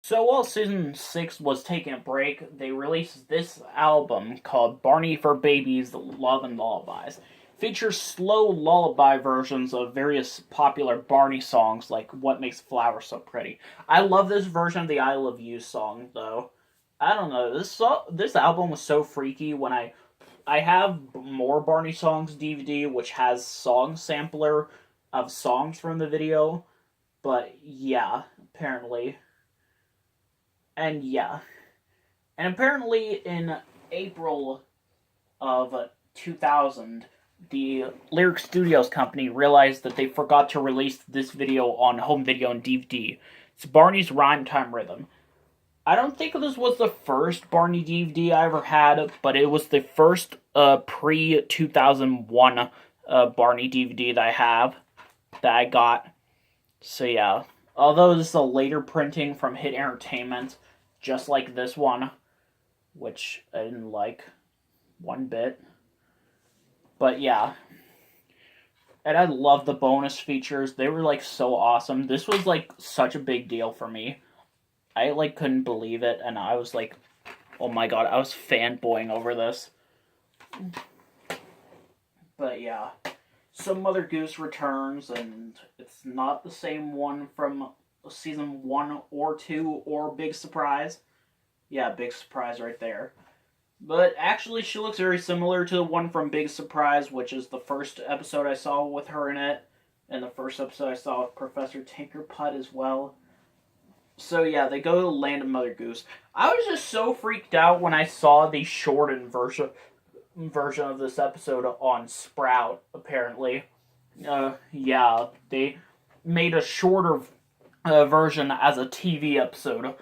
So while season 6 was taking a break, they released this album called Barney for Babies, Love and Lullabies. Features slow lullaby versions of various popular Barney songs like What Makes Flowers So Pretty. I love this version of the I Love You song though. I don't know, this album was so freaky. When I have more Barney songs DVD which has song sampler of songs from the video, but yeah, apparently. And yeah, and apparently in April of 2000, the Lyric Studios company realized that they forgot to release this video on home video and DVD. It's Barney's Rhyme Time Rhythm. I don't think this was the first Barney DVD I ever had, but it was the first pre 2001 Barney DVD that I got. So yeah, although this is a later printing from Hit Entertainment, just like this one, which I didn't like one bit. But yeah, and I love the bonus features. They were like so awesome. This was like such a big deal for me. I like couldn't believe it, and I was like, oh my god, I was fanboying over this. But yeah, so Mother Goose returns, and it's not the same one from season 1 or 2 or Big Surprise. Yeah, Big Surprise right there. But actually, she looks very similar to the one from Big Surprise, which is the first episode I saw with her in it, and the first episode I saw with Professor Tinkerpud as well. So yeah, they go to the land of Mother Goose. I was just so freaked out when I saw the shortened version of this episode on Sprout. Apparently, yeah, they made a shorter version as a TV episode,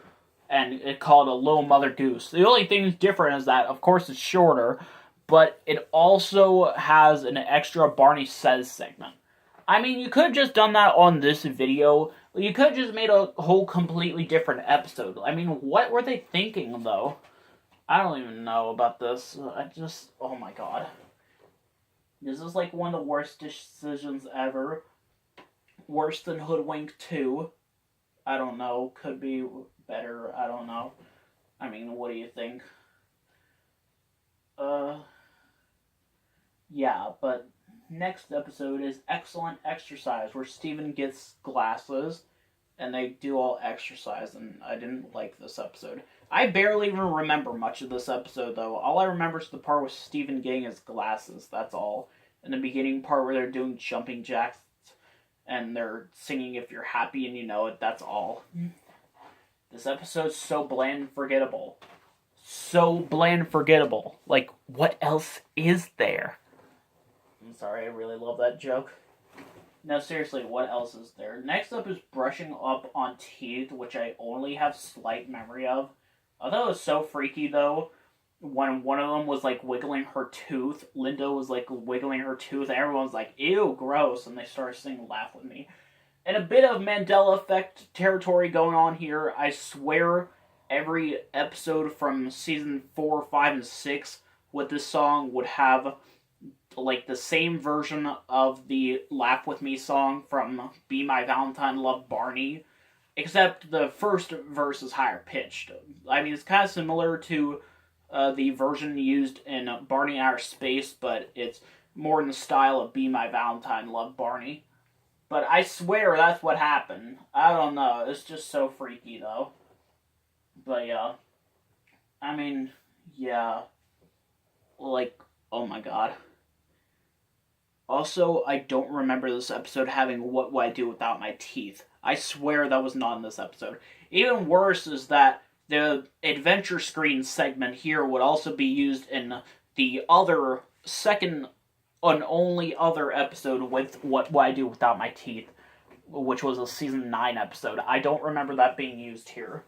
and it called a Little Mother Goose. The only thing that's different is that, of course, it's shorter, but it also has an extra Barney Says segment. I mean, you could have just done that on this video. You could have just made a whole completely different episode. I mean, what were they thinking, though? I don't even know about this. Oh my god. This is like one of the worst decisions ever. Worse than Hoodwink 2. I don't know. Could be better. I don't know. I mean, what do you think? Yeah, but next episode is Excellent Exercise, where Steven gets glasses and they do all exercise, and I didn't like this episode. I barely even remember much of this episode, though. All I remember is the part with Steven getting his glasses, that's all. And the beginning part where they're doing jumping jacks and they're singing If You're Happy and You Know It, that's all. This episode's so bland and forgettable. So bland and forgettable. Like, what else is there? I'm sorry, I really love that joke. No, seriously, what else is there? Next up is brushing up on teeth, which I only have slight memory of. I thought it was so freaky, though, when one of them was, like, wiggling her tooth. Linda was, like, wiggling her tooth, and everyone was like, ew, gross, and they started singing Laugh With Me. And a bit of Mandela Effect territory going on here. I swear every episode from season 4, 5, and 6 with this song would have like the same version of the Laugh With Me song from Be My Valentine, Love Barney, except the first verse is higher pitched. I mean, it's kind of similar to the version used in Barney Outer Space, but it's more in the style of Be My Valentine, Love Barney. But I swear that's what happened. I don't know. It's just so freaky, though. But yeah. I mean, yeah. Like, oh my god. Also, I don't remember this episode having What Would I Do Without My Teeth. I swear that was not in this episode. Even worse is that the adventure screen segment here would also be used in the other second and only other episode with What Would I Do Without My Teeth, which was a season 9 episode. I don't remember that being used here.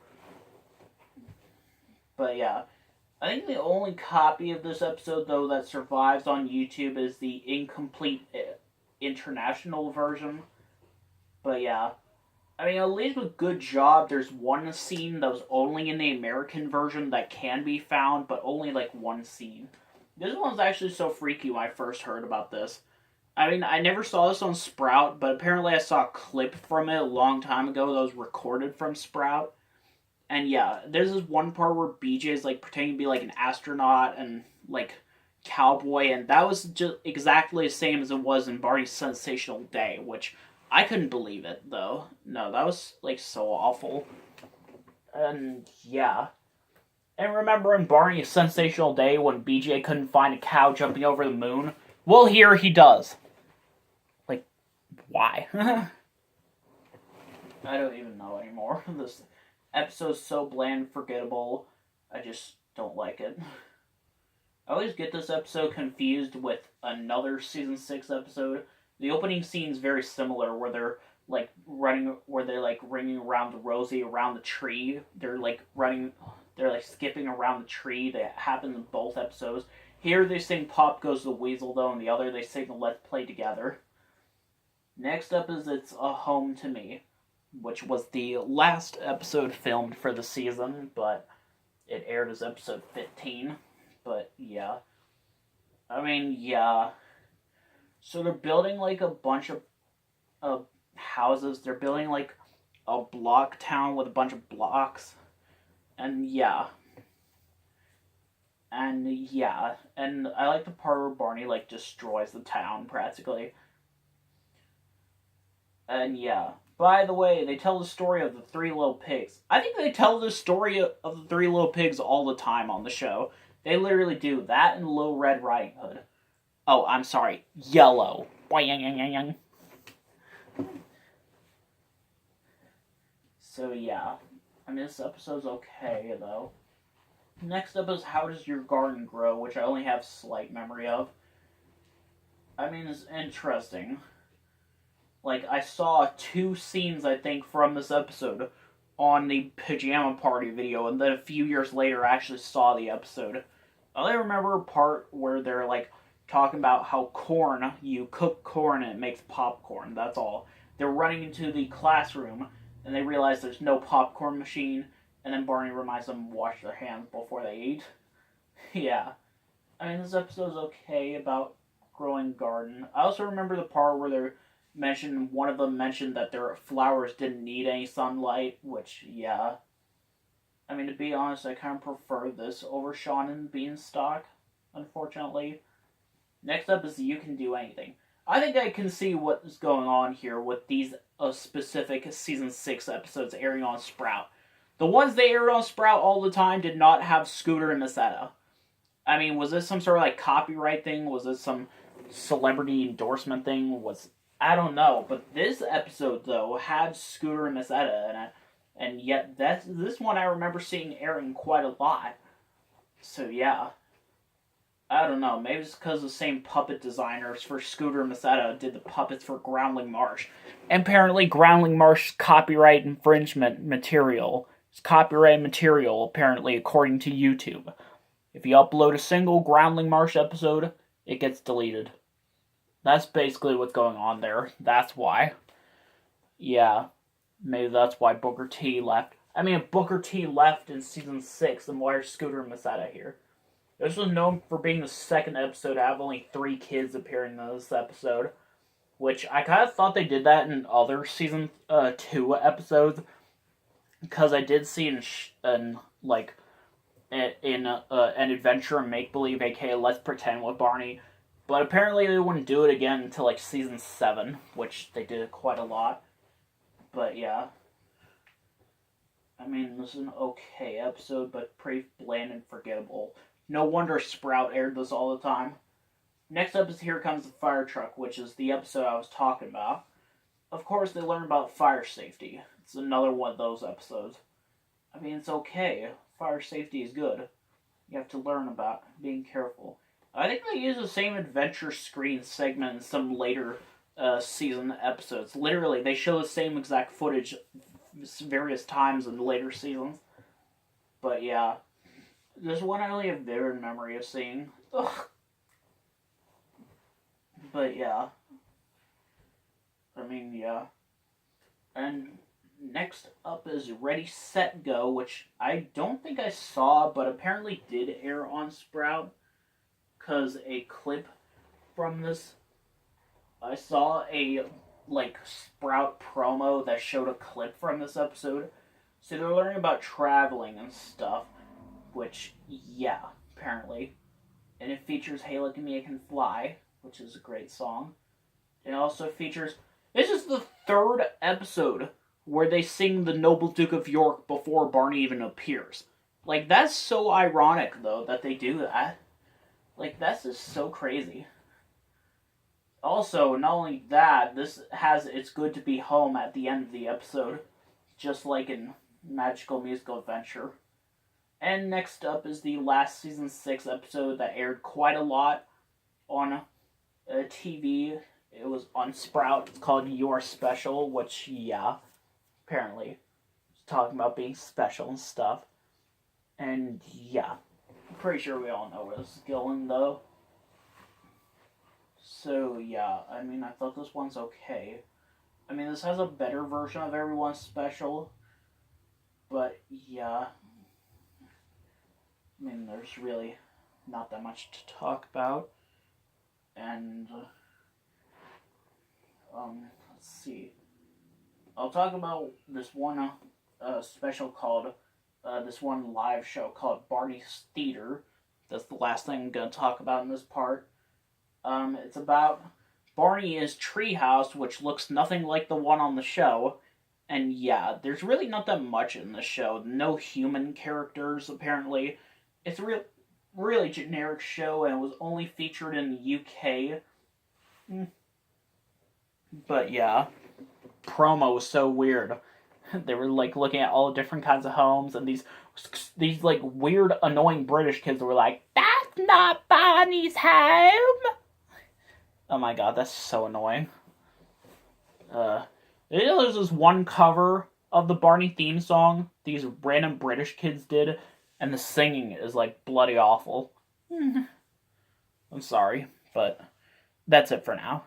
But yeah. I think the only copy of this episode, though, that survives on YouTube is the incomplete international version. But yeah. I mean, at least with good job, there's one scene that was only in the American version that can be found, but only like one scene. This one's actually so freaky when I first heard about this. I mean, I never saw this on Sprout, but apparently I saw a clip from it a long time ago that was recorded from Sprout. And yeah, there's this one part where BJ is like pretending to be like an astronaut and like cowboy, and that was just exactly the same as it was in Barney's Sensational Day, which I couldn't believe it though. No, that was like so awful. And yeah. And remember in Barney's Sensational Day when BJ couldn't find a cow jumping over the moon? Well, here he does. Like, why? I don't even know anymore. This episode's so bland, forgettable. I just don't like it. I always get this episode confused with another season 6 episode. The opening scene's very similar, where they're like running, where they're like ringing around Rosie around the tree. They're like running, they're like skipping around the tree. That happens in both episodes. Here they sing "Pop Goes the Weasel," though, and the other they sing "Let's Play Together." Next up is "It's a Home to Me," which was the last episode filmed for the season, but it aired as episode 15. But yeah. I mean, yeah. So they're building like a bunch of houses. They're building like a block town with a bunch of blocks. And yeah. And yeah. And I like the part where Barney like destroys the town practically. And yeah. By the way, they tell the story of the Three Little Pigs. I think they tell the story of the Three Little Pigs all the time on the show. They literally do. That and Little Red Riding Hood. Oh, I'm sorry. Yellow. So yeah. I mean, this episode's okay, though. Next up is How Does Your Garden Grow, which I only have slight memory of. I mean, it's interesting. Like, I saw 2 scenes, I think, from this episode on the Pajama Party video, and then a few years later I actually saw the episode. I only remember a part where they're, like, talking about how corn, you cook corn and it makes popcorn, that's all. They're running into the classroom, and they realize there's no popcorn machine, and then Barney reminds them to wash their hands before they eat. Yeah. I mean, this episode's okay about growing garden. I also remember the part where they're one of them mentioned that their flowers didn't need any sunlight, which, yeah. I mean, to be honest, I kind of prefer this over Shaun and Beanstalk, unfortunately. Next up is You Can Do Anything. I think I can see what is going on here with these specific Season 6 episodes airing on Sprout. The ones they aired on Sprout all the time did not have Scooter and Miss Etta. I mean, was this some sort of, like, copyright thing? Was this some celebrity endorsement thing? I don't know, but this episode, though, had Scooter and Miss Etta in it, and yet this one I remember seeing airing quite a lot. So, yeah. I don't know, maybe it's because the same puppet designers for Scooter and Miss Etta did the puppets for Groundling Marsh. And apparently, Groundling Marsh is copyright infringement material. It's copyrighted material, apparently, according to YouTube. If you upload a single Groundling Marsh episode, it gets deleted. That's basically what's going on there. That's why. Yeah. Maybe that's why Booker T left. I mean, if Booker T left in Season 6, then why are Scooter and Miss Etta here? This was known for being the second episode to have only 3 kids appearing in this episode. Which, I kind of thought they did that in other Season 2 episodes. Because I did see an Adventure in Make-Believe, aka Let's Pretend with Barney. But apparently they wouldn't do it again until, like, Season 7, which they did quite a lot. But, yeah. I mean, this is an okay episode, but pretty bland and forgettable. No wonder Sprout aired this all the time. Next up is Here Comes the Fire Truck, which is the episode I was talking about. Of course, they learn about fire safety. It's another one of those episodes. I mean, it's okay. Fire safety is good. You have to learn about being careful. I think they use the same adventure screen segment in some later season episodes. Literally, they show the same exact footage various times in later seasons. But yeah. This one I only have vivid memory of seeing. Ugh. But yeah. I mean, yeah. And next up is Ready, Set, Go, which I don't think I saw, but apparently did air on Sprout. Because a clip from this, I saw a, Sprout promo that showed a clip from this episode. So they're learning about traveling and stuff, which, yeah, apparently. And it features Hey Look at Me, I Can Fly, which is a great song. It also features... This is the third episode where they sing The Noble Duke of York before Barney even appears. Like, that's so ironic, though, that they do that. Like, that's just so crazy. Also, not only that, this has It's Good to Be Home at the end of the episode, just like in Magical Musical Adventure. And next up is the last season 6 episode that aired quite a lot on TV. It was on Sprout. It's called You're Special, which, yeah, apparently, it's talking about being special and stuff. And, yeah, I'm pretty sure we all know where this is going, though. So, yeah, I mean, I thought this one's okay. I mean, this has a better version of Everyone's Special, but, yeah, I mean, there's really not that much to talk about. And, let's see. I'll talk about this one special called, this one live show called Barney's Theater. That's the last thing I'm going to talk about in this part. It's about Barney's treehouse, which looks nothing like the one on the show. And yeah, there's really not that much in the show. No human characters, apparently. It's a really generic show, and it was only featured in the UK. But yeah, promo was so weird. They were like looking at all different kinds of homes, and these like weird, annoying British kids were like, "That's not Barney's home." Oh my god, that's so annoying. There's this one cover of the Barney theme song these random British kids did, and the singing is like bloody awful. I'm sorry, but that's it for now.